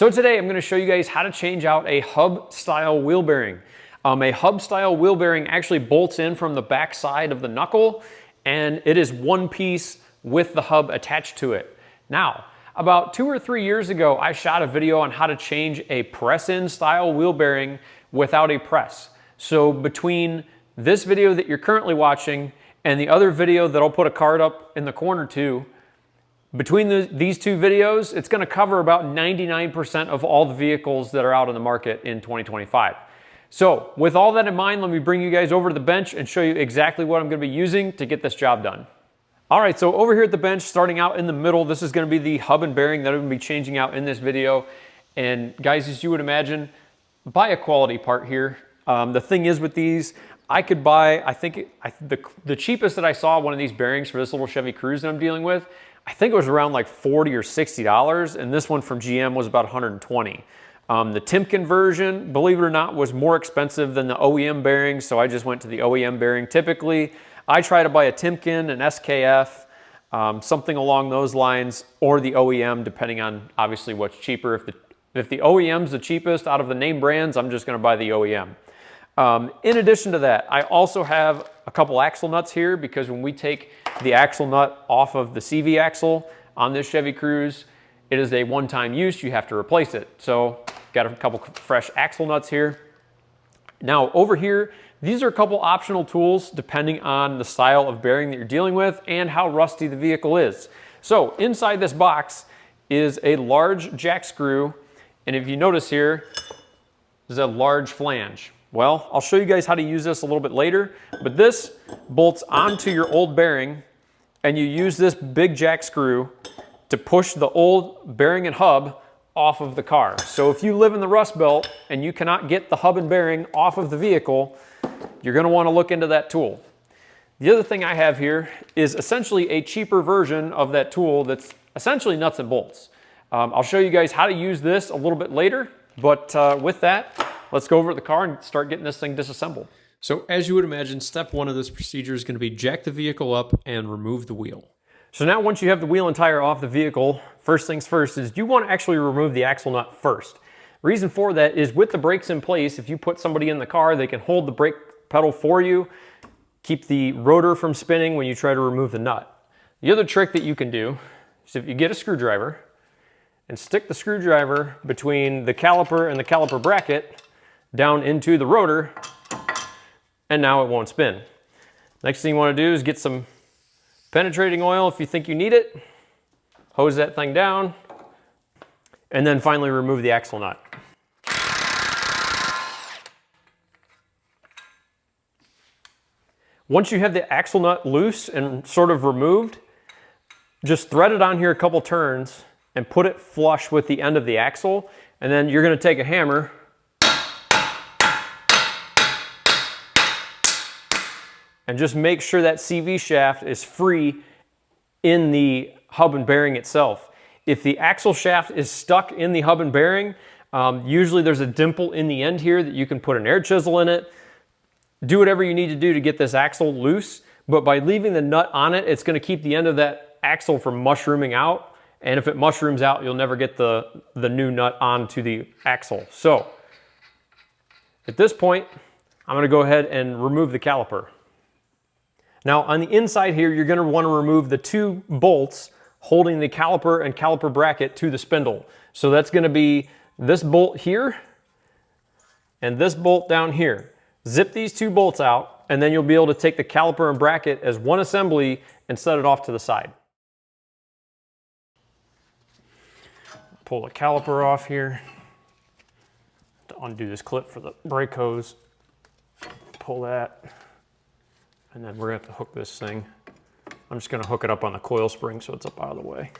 So today I'm going to show you guys how to change out a hub style wheel bearing. A hub style wheel bearing actually bolts in from the back side of the knuckle, and it is one piece with the hub attached to it. Now, about 2 or 3 years ago, I shot a video on how to change a press-in style wheel bearing without a press. So between this video that you're currently watching and the other video that I'll put a card up in the corner to, between these two videos, it's going to cover about 99% of all the vehicles that are out on the market in 2025. So with all that in mind, let me bring you guys over to the bench and show you exactly what I'm going to be using to get this job done. All right, so over here at the bench, starting out in the middle, this is going to be the hub and bearing that I'm going to be changing out in this video. And guys, as you would imagine, buy a quality part here. The thing is with these, I could buy, the cheapest that I saw one of these bearings for this little Chevy Cruze that I'm dealing with, I think it was around like $40 or $60, and this one from GM was about $120. The Timken version, believe it or not, was more expensive than the OEM bearings, so I just went to the OEM bearing. Typically, I try to buy a Timken, an SKF, something along those lines, or the OEM, depending on obviously what's cheaper. If the OEM's the cheapest out of the name brands, I'm just going to buy the OEM. In addition to that, I also have a couple axle nuts here because when we take the axle nut off of the CV axle on this Chevy Cruze, it is a one-time use. You have to replace it. So got a couple fresh axle nuts here. Now over here, these are a couple optional tools depending on the style of bearing that you're dealing with and how rusty the vehicle is. So inside this box is a large jack screw, and if you notice here, there's a large flange. Well, I'll show you guys how to use this a little bit later, but this bolts onto your old bearing, and you use this big jack screw to push the old bearing and hub off of the car. So if you live in the Rust Belt and you cannot get the hub and bearing off of the vehicle, you're going to want to look into that tool. The other thing I have here is essentially a cheaper version of that tool that's essentially nuts and bolts. I'll show you guys how to use this a little bit later, but with that, let's go over to the car and start getting this thing disassembled. So as you would imagine, step one of this procedure is going to be jack the vehicle up and remove the wheel. So now once you have the wheel and tire off the vehicle, first things first is you want to actually remove the axle nut first. Reason for that is with the brakes in place, if you put somebody in the car, they can hold the brake pedal for you, keep the rotor from spinning when you try to remove the nut. The other trick that you can do is if you get a screwdriver and stick the screwdriver between the caliper and the caliper bracket down into the rotor, and now it won't spin. Next thing you want to do is get some penetrating oil if you think you need it, hose that thing down, and then finally remove the axle nut. Once you have the axle nut loose and sort of removed, just thread it on here a couple turns and put it flush with the end of the axle, and then you're going to take a hammer and just make sure that CV shaft is free in the hub and bearing itself. If the axle shaft is stuck in the hub and bearing, usually there's a dimple in the end here that you can put an air chisel in it. Do whatever you need to do to get this axle loose, but by leaving the nut on it, it's going to keep the end of that axle from mushrooming out, and if it mushrooms out, you'll never get the new nut onto the axle. So at this point, I'm going to go ahead and remove the caliper. Now on the inside here, you're going to want to remove the two bolts holding the caliper and caliper bracket to the spindle. So that's going to be this bolt here and this bolt down here. Zip these two bolts out, and then you'll be able to take the caliper and bracket as one assembly and set it off to the side. Pull the caliper off here. To undo this clip for the brake hose. Pull that. And then we're going to have to hook this thing. I'm just going to hook it up on the coil spring so it's up out of the way.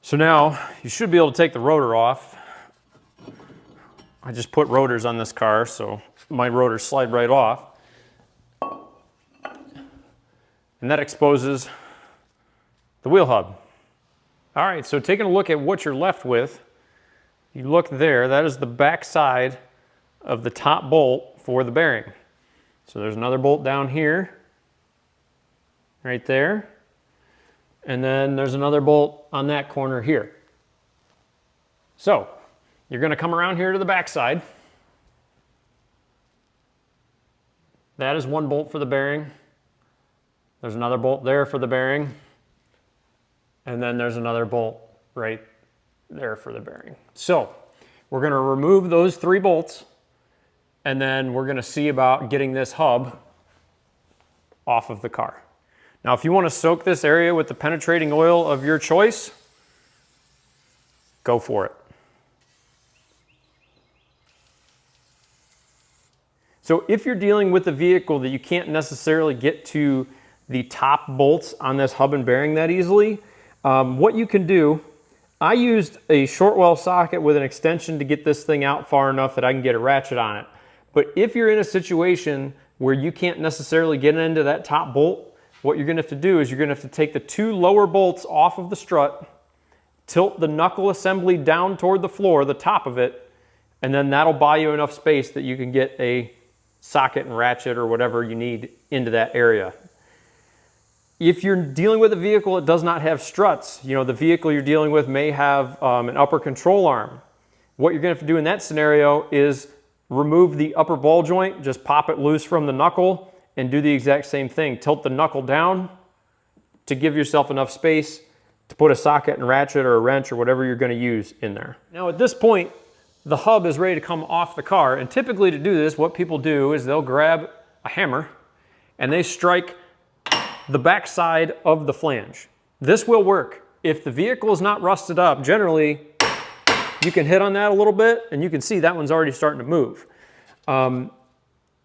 So now you should be able to take the rotor off. I just put rotors on this car, so my rotors slide right off. And that exposes the wheel hub. All right, so taking a look at what you're left with, you look there, that is the back side of the top bolt for the bearing. So there's another bolt down here, right there. And then there's another bolt on that corner here. So you're going to come around here to the back side. That is one bolt for the bearing. There's another bolt there for the bearing. And then there's another bolt right there for the bearing. So we're going to remove those 3 bolts, and then we're going to see about getting this hub off of the car. Now, if you want to soak this area with the penetrating oil of your choice, go for it. So if you're dealing with a vehicle that you can't necessarily get to the top bolts on this hub and bearing that easily, what you can do, I used a short well socket with an extension to get this thing out far enough that I can get a ratchet on it. But if you're in a situation where you can't necessarily get into that top bolt, what you're going to have to do is you're going to have to take the 2 lower bolts off of the strut, tilt the knuckle assembly down toward the floor, the top of it, and then that'll buy you enough space that you can get a socket and ratchet or whatever you need into that area. If you're dealing with a vehicle that does not have struts, you know, the vehicle you're dealing with may have an upper control arm. What you're going to have to do in that scenario is remove the upper ball joint, just pop it loose from the knuckle, and do the exact same thing. Tilt the knuckle down to give yourself enough space to put a socket and ratchet or a wrench or whatever you're going to use in there. Now at this point, the hub is ready to come off the car, and typically to do this, what people do is they'll grab a hammer and they strike the back side of the flange. This will work. If the vehicle is not rusted up, generally you can hit on that a little bit and you can see that one's already starting to move.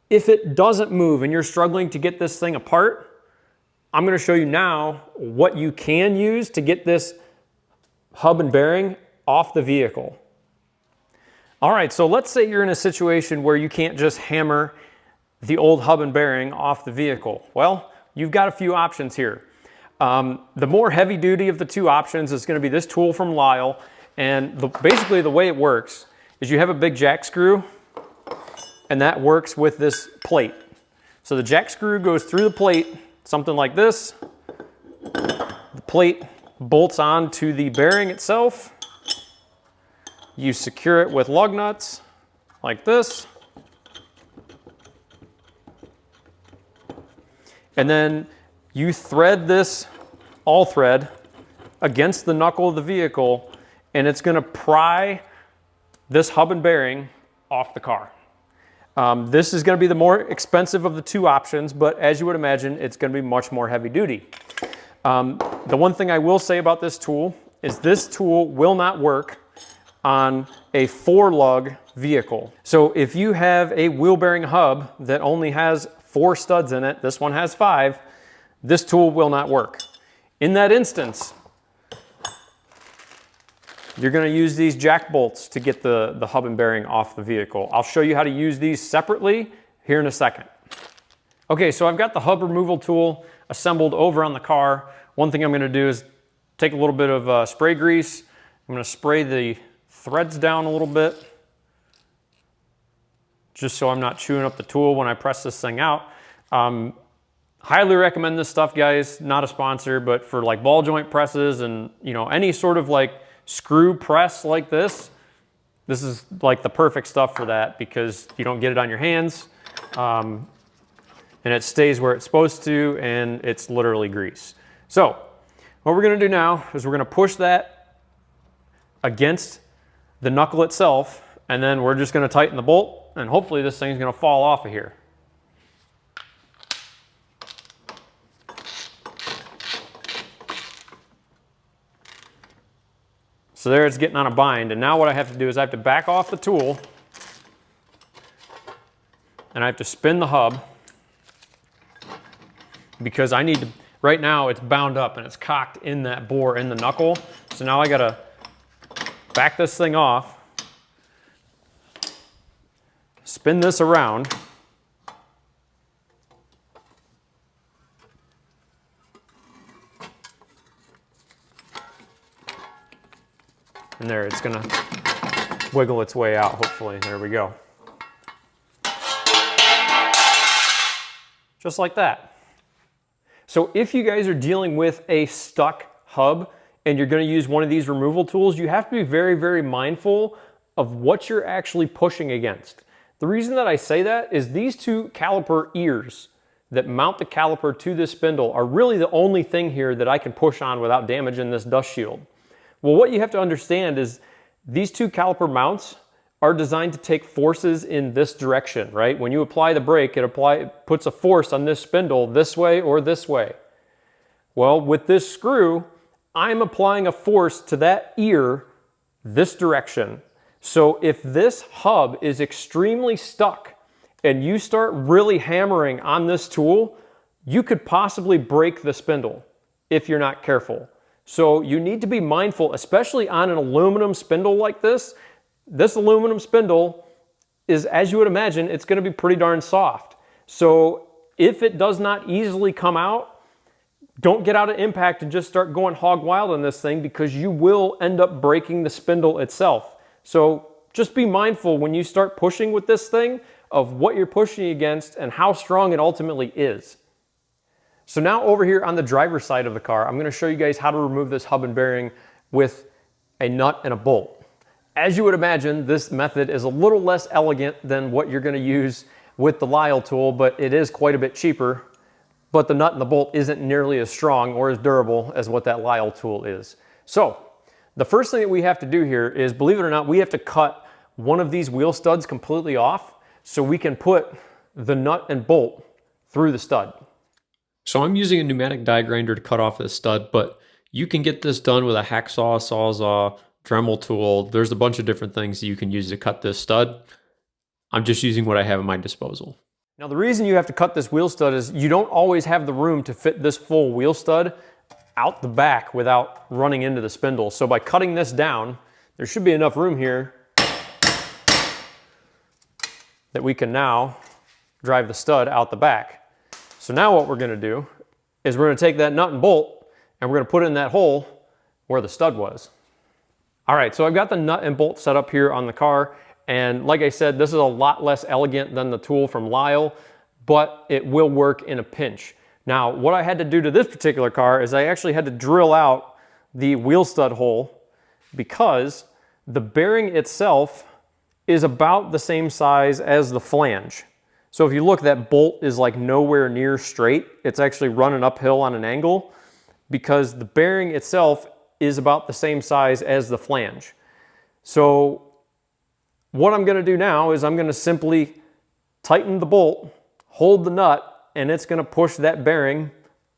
If it doesn't move and you're struggling to get this thing apart, I'm going to show you now what you can use to get this hub and bearing off the vehicle. All right, so let's say you're in a situation where you can't just hammer the old hub and bearing off the vehicle. Well, you've got a few options here. The more heavy duty of the 2 options is going to be this tool from Lyle, and basically the way it works is you have a big jack screw, and that works with this plate. So the jack screw goes through the plate, something like this. The plate bolts onto the bearing itself. You secure it with lug nuts like this. And then you thread this all thread against the knuckle of the vehicle, and it's going to pry this hub and bearing off the car. This is going to be the more expensive of the 2 options, but as you would imagine, it's going to be much more heavy duty. The one thing I will say about this tool is this tool will not work on a 4-lug vehicle. So if you have a wheel bearing hub that only has 4 studs in it, this one has 5, this tool will not work. In that instance, you're going to use these jack bolts to get the hub and bearing off the vehicle. I'll show you how to use these separately here in a second. Okay, so I've got the hub removal tool assembled over on the car. One thing I'm going to do is take a little bit of spray grease. I'm going to spray the threads down a little bit, just so I'm not chewing up the tool when I press this thing out. Highly recommend this stuff, guys. Not a sponsor, but for like ball joint presses and, you know, any sort of like screw press like this is like the perfect stuff for that, because you don't get it on your hands, and it stays where it's supposed to, and it's literally grease. So what we're going to do now is we're going to push that against the knuckle itself, and then we're just going to tighten the bolt, and hopefully this thing's going to fall off of here. So there it's getting on a bind, and now what I have to do is I have to back off the tool, and I have to spin the hub, because I need to, right now it's bound up and it's cocked in that bore in the knuckle. So now I gotta back this thing off, spin this around, and there, it's gonna wiggle its way out, hopefully. There we go. Just like that. So if you guys are dealing with a stuck hub, and you're going to use one of these removal tools, you have to be very, very mindful of what you're actually pushing against. The reason that I say that is these two caliper ears that mount the caliper to this spindle are really the only thing here that I can push on without damaging this dust shield. Well, what you have to understand is these two caliper mounts are designed to take forces in this direction, right? When you apply the brake, it puts a force on this spindle this way or this way. Well, with this screw, I'm applying a force to that ear this direction. So if this hub is extremely stuck and you start really hammering on this tool, you could possibly break the spindle if you're not careful. So you need to be mindful, especially on an aluminum spindle like this. This aluminum spindle is, as you would imagine, it's going to be pretty darn soft. So if it does not easily come out, don't get out of impact and just start going hog wild on this thing, because you will end up breaking the spindle itself. So just be mindful when you start pushing with this thing of what you're pushing against and how strong it ultimately is. So now over here on the driver's side of the car, I'm going to show you guys how to remove this hub and bearing with a nut and a bolt. As you would imagine, this method is a little less elegant than what you're going to use with the Lisle tool, but it is quite a bit cheaper. But the nut and the bolt isn't nearly as strong or as durable as what that Lisle tool is. So the first thing that we have to do here is, believe it or not, we have to cut one of these wheel studs completely off so we can put the nut and bolt through the stud. So I'm using a pneumatic die grinder to cut off this stud, but you can get this done with a hacksaw, sawzall, Dremel tool. There's a bunch of different things that you can use to cut this stud. I'm just using what I have at my disposal. Now the reason you have to cut this wheel stud is you don't always have the room to fit this full wheel stud out the back without running into the spindle. So by cutting this down, there should be enough room here that we can now drive the stud out the back. So now what we're going to do is we're going to take that nut and bolt and we're going to put it in that hole where the stud was. All right, so I've got the nut and bolt set up here on the car, and like I said, this is a lot less elegant than the tool from Lisle, but it will work in a pinch. Now, what I had to do to this particular car is I actually had to drill out the wheel stud hole because the bearing itself is about the same size as the flange. So if you look, that bolt is like nowhere near straight. It's actually running uphill on an angle because the bearing itself is about the same size as the flange. So what I'm going to do now is I'm going to simply tighten the bolt, hold the nut, and it's going to push that bearing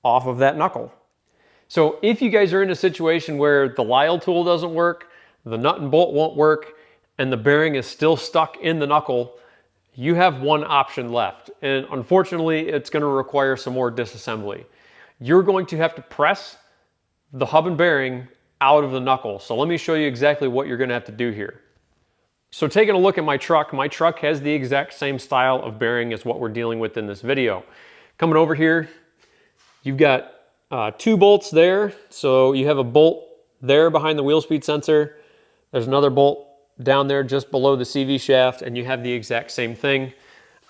off of that knuckle. So if you guys are in a situation where the Lisle tool doesn't work, the nut and bolt won't work, and the bearing is still stuck in the knuckle, you have one option left. And unfortunately, it's going to require some more disassembly. You're going to have to press the hub and bearing out of the knuckle. So let me show you exactly what you're going to have to do here. So taking a look at my truck has the exact same style of bearing as what we're dealing with in this video. Coming over here, you've got 2 bolts there. So you have a bolt there behind the wheel speed sensor. There's another bolt down there just below the CV shaft, and you have the exact same thing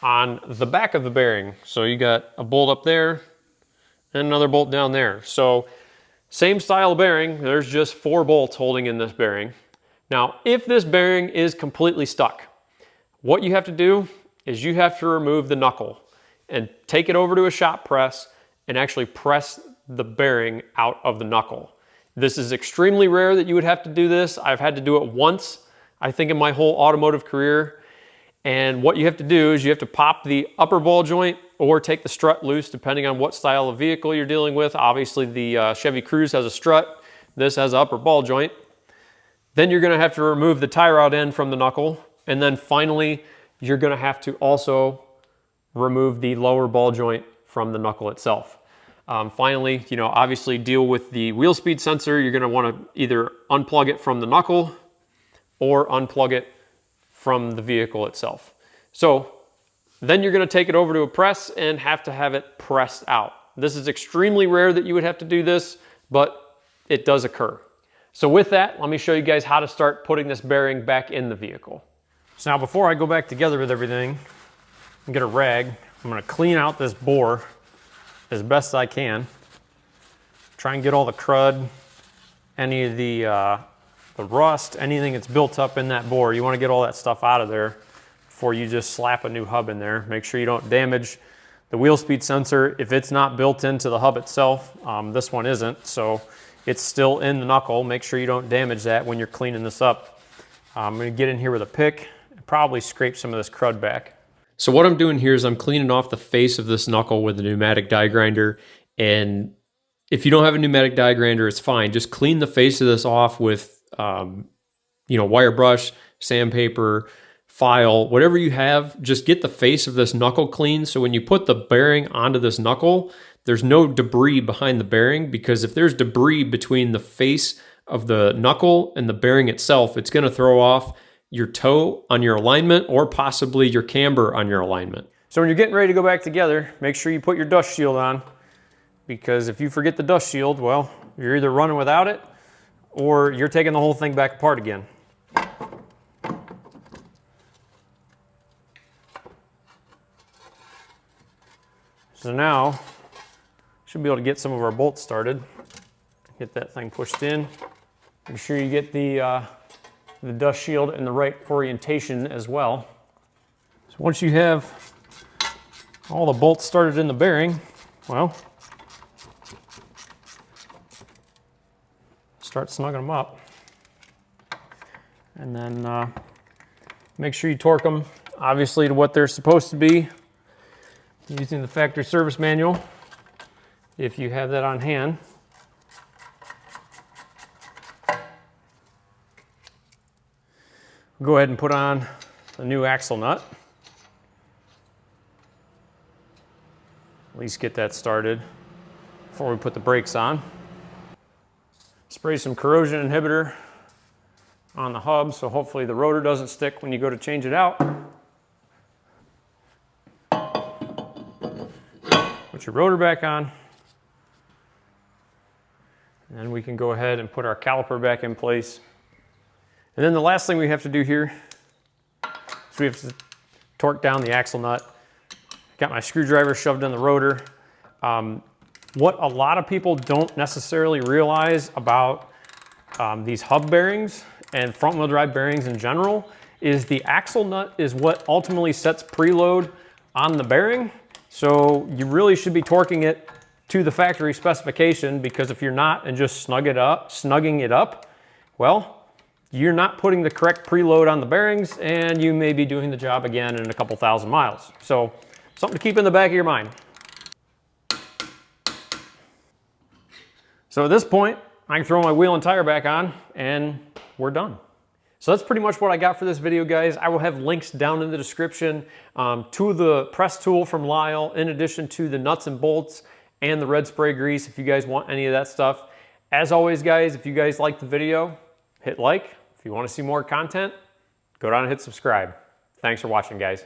on the back of the bearing. So you got a bolt up there and another bolt down there. So same style of bearing, there's just 4 bolts holding in this bearing. Now, if this bearing is completely stuck, what you have to do is you have to remove the knuckle and take it over to a shop press and actually press the bearing out of the knuckle. This is extremely rare that you would have to do this. I've had to do it once, I think, in my whole automotive career. And what you have to do is you have to pop the upper ball joint or take the strut loose, depending on what style of vehicle you're dealing with. Obviously, the Chevy Cruze has a strut. This has an upper ball joint. Then you're going to have to remove the tie rod end from the knuckle. And then finally, you're going to have to also remove the lower ball joint from the knuckle itself. Finally, obviously deal with the wheel speed sensor. You're going to want to either unplug it from the knuckle or unplug it from the vehicle itself. So then you're going to take it over to a press and have to have it pressed out. This is extremely rare that you would have to do this, but it does occur. So with that, let me show you guys how to start putting this bearing back in the vehicle. So now before I go back together with everything and get a rag, I'm going to clean out this bore as best I can. Try and get all the crud any of the rust, anything that's built up in that bore. You want to get all that stuff out of there before you just slap a new hub in there. Make sure you don't damage the wheel speed sensor. If it's not built into the hub itself, this one isn't, so it's still in the knuckle. Make sure you don't damage that when you're cleaning this up. I'm going to get in here with a pick and probably scrape some of this crud back. So what I'm doing here is I'm cleaning off the face of this knuckle with a pneumatic die grinder. And if you don't have a pneumatic die grinder, it's fine. Just clean the face of this off with, wire brush, sandpaper, file, whatever you have. Just get the face of this knuckle clean. So when you put the bearing onto this knuckle, there's no debris behind the bearing, because if there's debris between the face of the knuckle and the bearing itself, it's going to throw off your toe on your alignment or possibly your camber on your alignment. So when you're getting ready to go back together, make sure you put your dust shield on, because if you forget the dust shield, well, you're either running without it or you're taking the whole thing back apart again. So now, should be able to get some of our bolts started. Get that thing pushed in. Make sure you get the dust shield in the right orientation as well. So once you have all the bolts started in the bearing, well, start snugging them up. And then make sure you torque them, obviously, to what they're supposed to be, using the factory service manual, if you have that on hand. Go ahead and put on the new axle nut. At least get that started before we put the brakes on. Spray some corrosion inhibitor on the hub, so hopefully the rotor doesn't stick when you go to change it out. Put your rotor back on. And then we can go ahead and put our caliper back in place. And then the last thing we have to do here is we have to torque down the axle nut. Got my screwdriver shoved in the rotor. What a lot of people don't necessarily realize about these hub bearings and front wheel drive bearings in general is the axle nut is what ultimately sets preload on the bearing. So you really should be torquing it to the factory specification, because if you're not and just snugging it up, well, you're not putting the correct preload on the bearings, and you may be doing the job again in a couple thousand miles. So something to keep in the back of your mind. So at this point, I can throw my wheel and tire back on and we're done. So that's pretty much what I got for this video, guys. I will have links down in the description to the press tool from Lyle, in addition to the nuts and bolts and the red spray grease if you guys want any of that stuff. As always, guys, if you guys liked the video, hit like. If you want to see more content, go down and hit subscribe. Thanks for watching, guys.